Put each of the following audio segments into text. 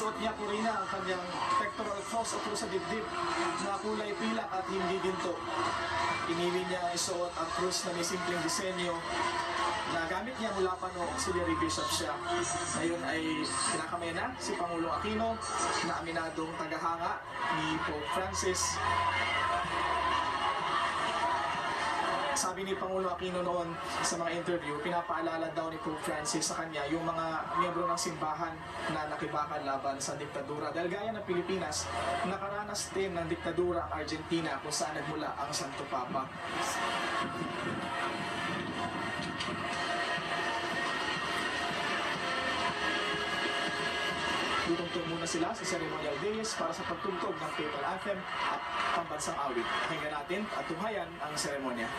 Sinusuot niya po rin ang kanyang pectoral cross o cross sa dibdib na kulay pilak at hindi ginto. Pinili niya isuot ang cross na may simpleng disenyo na gamit niya mula pa noong auxiliary bishop siya. Ngayon ay kinakamay na si Pangulong Aquino na aminadong tagahanga ni Pope Francis. Sabi ni Pangulo Aquino noon sa mga interview, pinapaalala daw ni Pope Francis sa kanya yung mga miyembro ng simbahan na nakibakal laban sa diktadura. Dahil gaya ng Pilipinas, nakaranas din ng diktadura ang Argentina kung saan nagmula ang Santo Papa. Tutungtong muna sila sa ceremonial days para sa pagtugtog ng papal anthem at pambansang awit. Pakinggan natin at tunghayan ang seremonya.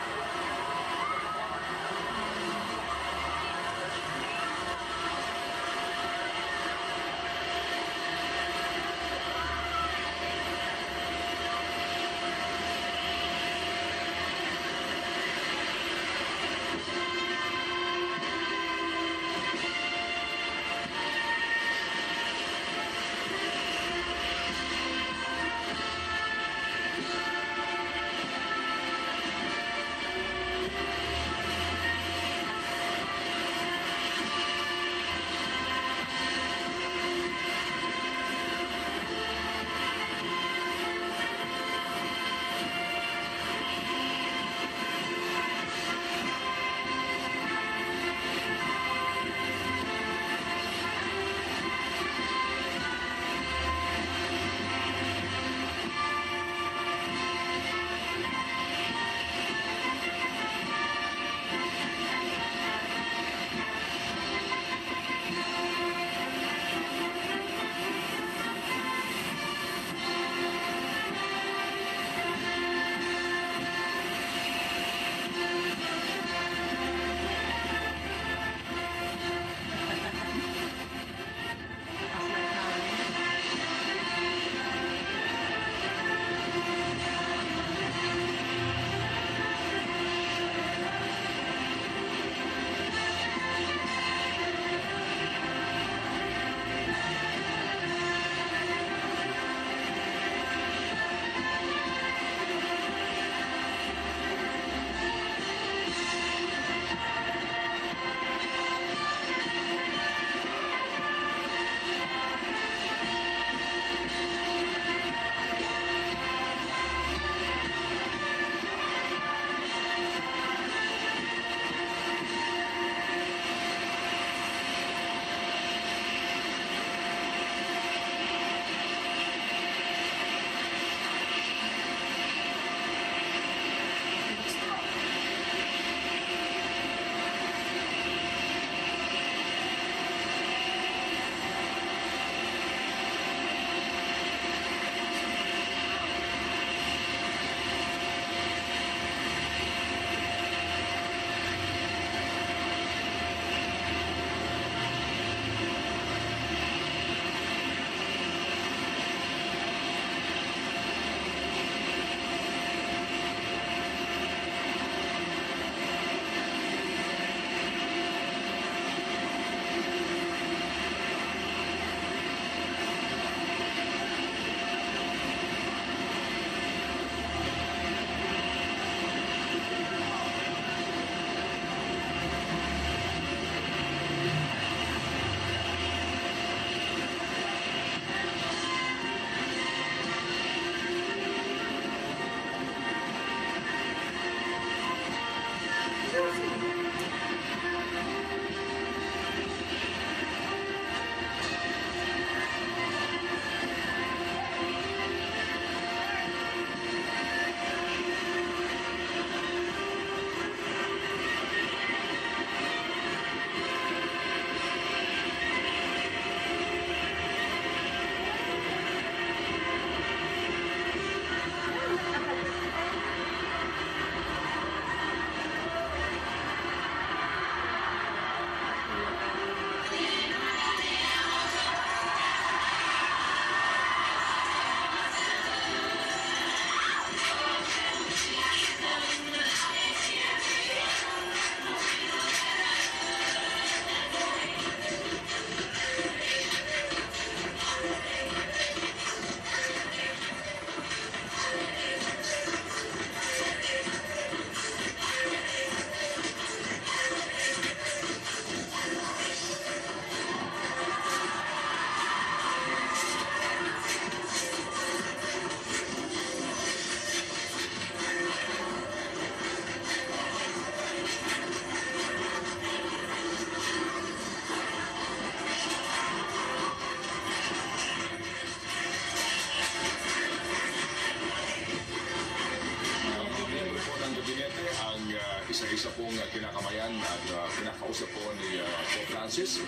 isa pong kinakamayan at kinakausap po ni Pope Francis.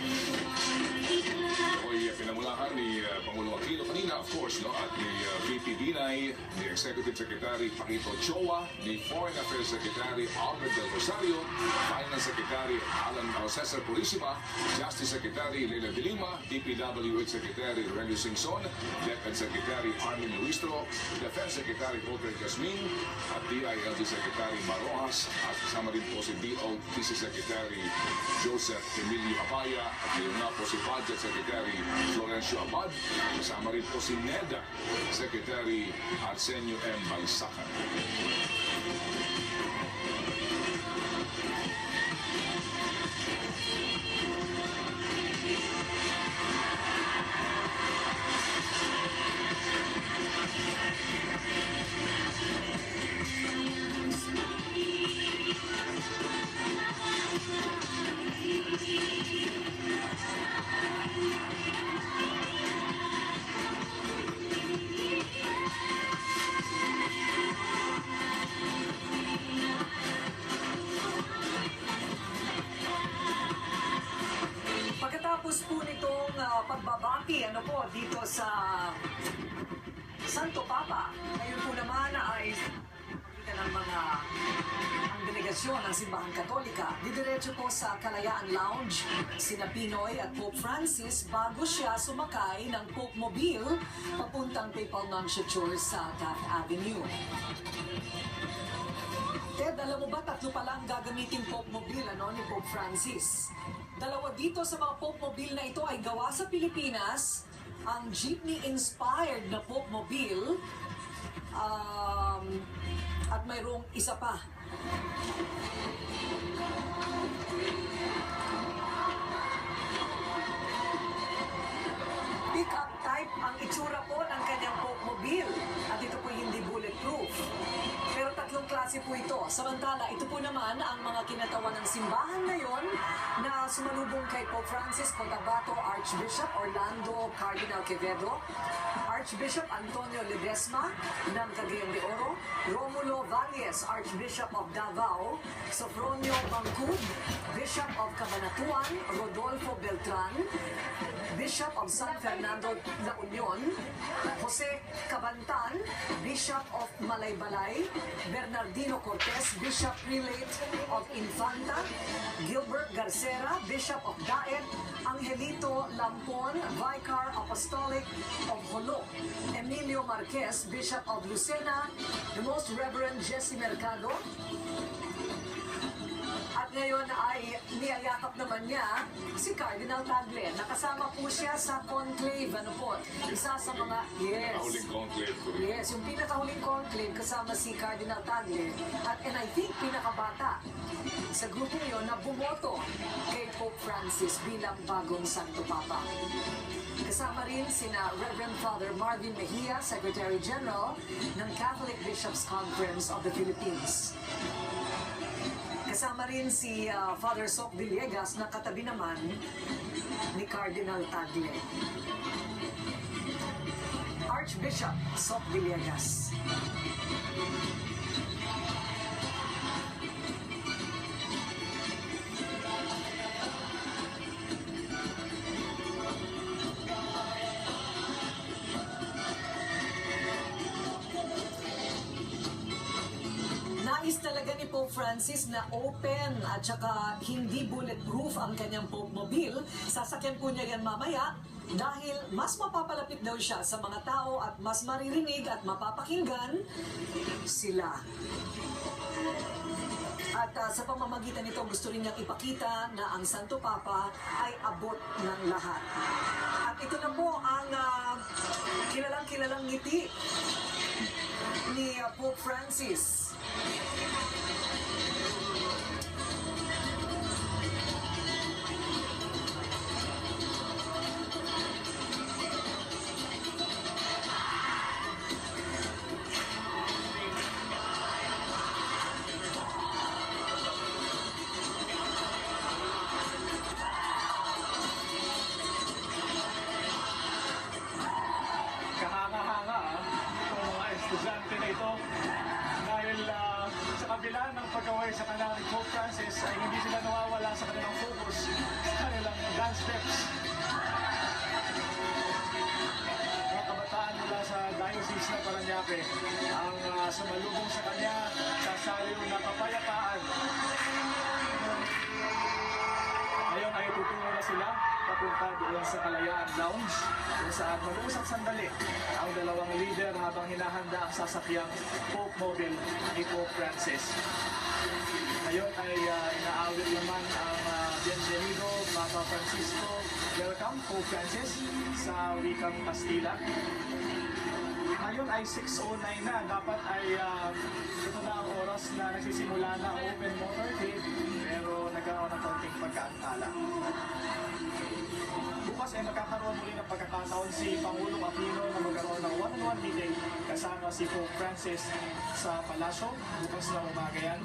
Ako'y pinamulahan ni Pangulong Aquino kanina, of course, no? At ni VP Binay, ni Executive Secretary Paquito Ochoa, ni Foreign Affairs Secretary Albert Del Rosario, Finance Secretary Alan Cesar Purisima, Justice Secretary Leila de Lima, DPWH Secretary Relio Singson, DepEd Secretary Armin Luistro, Defense Secretary Walter Jasmin, at DILG Secretary Marojas, at kasama rin po si DOTC Secretary Joseph Emilio Abaya, at ngayon na po si Budget Secretary Florencio Abad, kasama rin po si NEDA Secretary Arsenio M. Balsacan. Pagkatapos po nitong pagbabati dito sa Santo Papa, ngayon po naman ay ng ang delegasyon ng Simbahan Katolika, didiretso po sa Kalayaan Lounge sina Pinoy at Pope Francis bago siya sumakay ng Pope Mobile papuntang Papal Nunciature sa Taft Avenue. Ted, alam mo ba, 3 pa lang gagamitin Pope Mobile ni Pope Francis. 2 dito sa mga Pope Mobile na ito ay gawa sa Pilipinas. Ang jeepney-inspired na Pope Mobile at mayroong isa pa. Pick-up type ang itsura po ng kanyang Pope Mobile at ito po hindi bulletproof. Pero 3 klase po ito. Samantala, ito po naman ang mga kinatawan ng simbahan ngayon na sumalubong kay Pope Francis Cotabato, Archbishop Orlando Cardinal Quevedo, Archbishop Antonio Ledesma ng Cagayan de Oro, Romulo Valles, Archbishop of Davao, Sofronio Bangcud, Bishop of Cabanatuan, Rodolfo Beltran, Bishop of San Fernando La Union, Jose Cabantan, Bishop of Malaybalay, Bernardino Cortez, Bishop Prelate of Infanta, Gilbert Garcera, Bishop of Daet, Angelito Lampon, Vicar Apostolic of Jolo, Emilio Marquez, Bishop of Lucena, the Most Reverend Jesse Mercado. At ngayon ay niyayakap naman niya si Cardinal Tagle. Nakasama po siya sa conclave, isa sa mga, Huling conclave ko rin. yes, yung pinakahuling conclave kasama si Cardinal Tagle. And I think pinakabata sa grupo yun na bumoto kay Pope Francis bilang bagong Santo Papa. Kasama rin sina Reverend Father Marvin Mejia, Secretary General ng Catholic Bishops Conference of the Philippines. Kasama rin si Father Soc Villegas na katabi naman ni Cardinal Tagle. Archbishop Soc Villegas. Nais talaga ni Pope Francis na open at saka hindi bulletproof ang kanyang Pope Mobile. Sasakyan po niya yan mamaya dahil mas mapapalapit daw siya sa mga tao at mas maririnig at mapapakinggan sila. At sa pamamagitan nito, gusto rin niyang ipakita na ang Santo Papa ay abot ng lahat. At ito na po ang kilalang-kilalang ngiti ni Pope Francis. Kahanga-hanga itong mga estudyante na ito dahil sa kabila Paranaque. Ang sumalubong sa kanya sa sayo na kapayapaan. Ngayon ay tutungo na sila papunta doon sa Kalayaan Lounge kung saan mag-uusap sandali ang dalawang leader habang hinahanda ang sasakyang Pope Mobile ni Pope Francis. Ngayon ay inaawit naman ang Bienvenido Papa Francisco. Welcome Pope Francis sa wikang Kastila. Ngayon ay 6:09 na. Dapat ay ito na ang oras na nagsisimula na ang open motorcade pero nagkaroon ng konting pagkaantala. Bukas ay magkakaroon muli ng pagkakataon si Pangulong Aquino na magkaroon ng one-on-one meeting kasama si Pope Francis sa Palasyo. Bukas na umaga yan.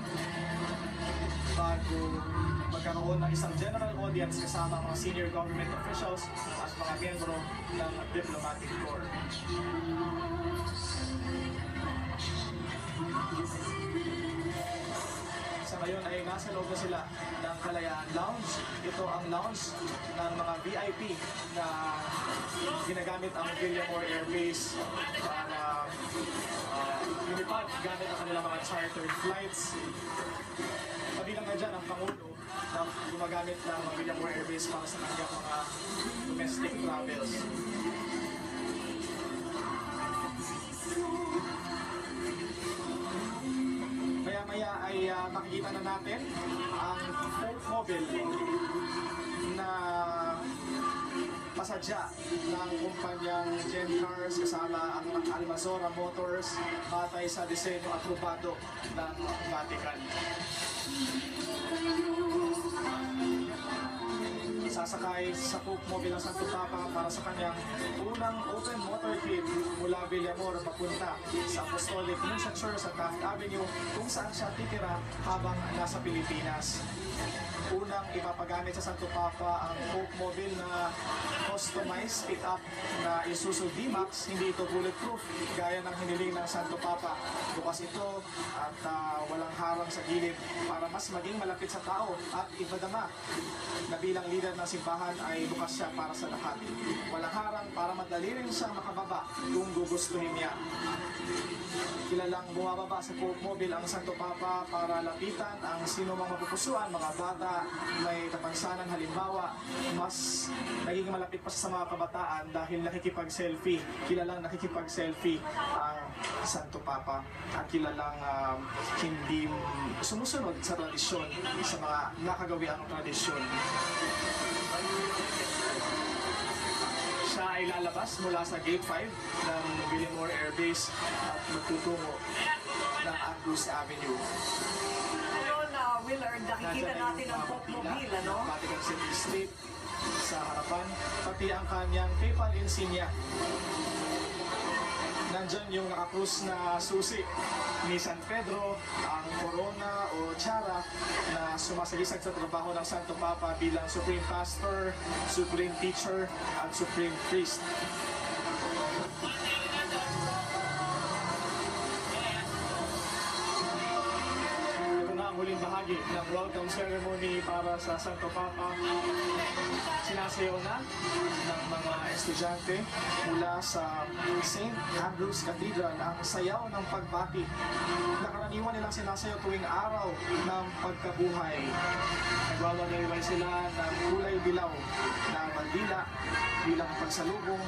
Bago magkaroon ng isang general audience kasama mga senior government officials at mga miyembro ng diplomatic corps. Sa ngayon ay nasa loob na sila ng Kalayaan Lounge. Ito ang lounge ng mga VIP na ginagamit ang Villamor Air Base para lumipad gamit ang kanilang mga chartered flights. Kabilang na dyan ang Pangulo na gumagamit ng Villamor Air Base para sa kanyang mga domestic travels. Maya-maya ay makikita na natin ang Pope Mobile na pasadya ng kumpanyang Gen Cars kasama ang Almazora Motors batay sa disenyo at rupado ng Vatican. Sasakay sa Pope Mobile ang Santo Papa para sa kanyang unang open motorcade mula Villamor papunta sa Apostolic Nuncia Church sa Taft Avenue kung saan siya titira habang nasa Pilipinas. Unang ipapagamit sa Santo Papa ang Pope Mobile na customized pick-up na Isuzu D-Max. Hindi ito bulletproof gaya ng hiniling ng Santo Papa. Bukas ito at walang harang sa gilid para mas maging malapit sa tao at ipadama na bilang leader ng simbahan ay bukas siya para sa lahat. Walang harang para madali rin siyang makababa kung gugustuhin niya. Kilalang bumababa sa Pope Mobile ang Santo Papa para lapitan ang sino mang mapupusuan, mga bata, may kapansanan. Halimbawa, mas naging malapit pa sa mga kabataan dahil nakikipag-selfie. Kilalang nakikipag-selfie ang Santo Papa at kilalang hindi sumusunod sa tradisyon, sa mga nakagawiang tradisyon. Siya ay lalabas mula sa Gate 5 ng Villamor Air Base at magtutungo ng Andrews Avenue. Willard, nakikita natin ang Pope Mobile, ano? Vatican City Street sa harapan, pati ang kanyang papal insignia. Nandyan yung nakakrus na susi ni San Pedro, ang corona o tiara na sumasalisag sa trabaho ng Santo Papa bilang Supreme Pastor, Supreme Teacher, at Supreme Priest. Huling bahagi ng welcome ceremony para sa Santo Papa. Sinasayaw na ng mga estudyante mula sa St. Andrew's Cathedral ang sayaw ng pagbati na karaniwan nilang sinasayaw tuwing araw ng pagkabuhay. Nagwawalayway sila ng kulay dilaw na bandila bilang pagsalubong